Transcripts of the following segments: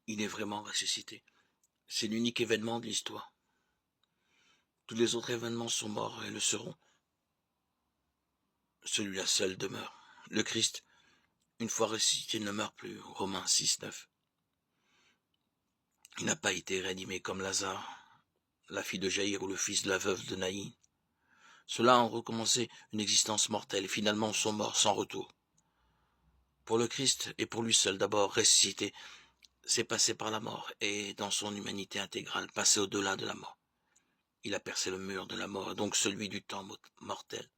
Il est vraiment ressuscité. C'est l'unique événement de l'histoire. Tous les autres événements sont morts et le seront. Celui-là seul demeure. Le Christ, une fois ressuscité, ne meurt plus. Romains 6, 9. Il n'a pas été réanimé comme Lazare, la fille de Jaïr ou le fils de la veuve de Naïn. Ceux-là ont recommencé une existence mortelle et finalement sont morts sans retour. Pour le Christ et pour lui seul d'abord ressuscité, c'est passé par la mort et dans son humanité intégrale, passé au-delà de la mort. Il a percé le mur de la mort et donc celui du temps mortel.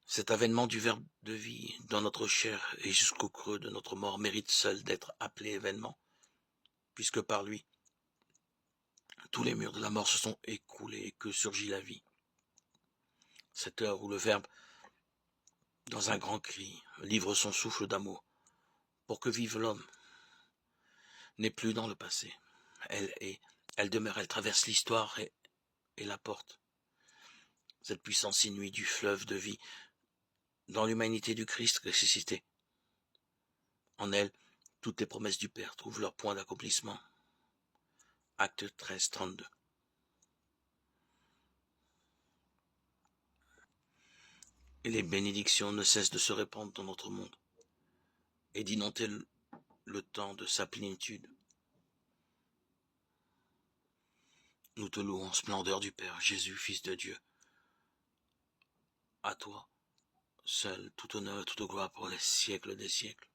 Cet avènement du Verbe de vie dans notre chair et jusqu'au creux de notre mort mérite seul d'être appelé événement, puisque par lui, tous les murs de la mort se sont écroulés et que surgit la vie. Cette heure où le Verbe, dans un grand cri, livre son souffle d'amour, pour que vive l'homme, n'est plus dans le passé. Elle demeure, elle traverse l'histoire et la porte. Cette puissance inouïe du fleuve de vie, dans l'humanité du Christ ressuscité. En elle, toutes les promesses du Père trouvent leur point d'accomplissement. Acte 13, 32. Et les bénédictions ne cessent de se répandre dans notre monde et d'inonder le temps de sa plénitude. Nous te louons, splendeur du Père, Jésus, Fils de Dieu. À toi, seul, tout honneur et toute gloire pour les siècles des siècles.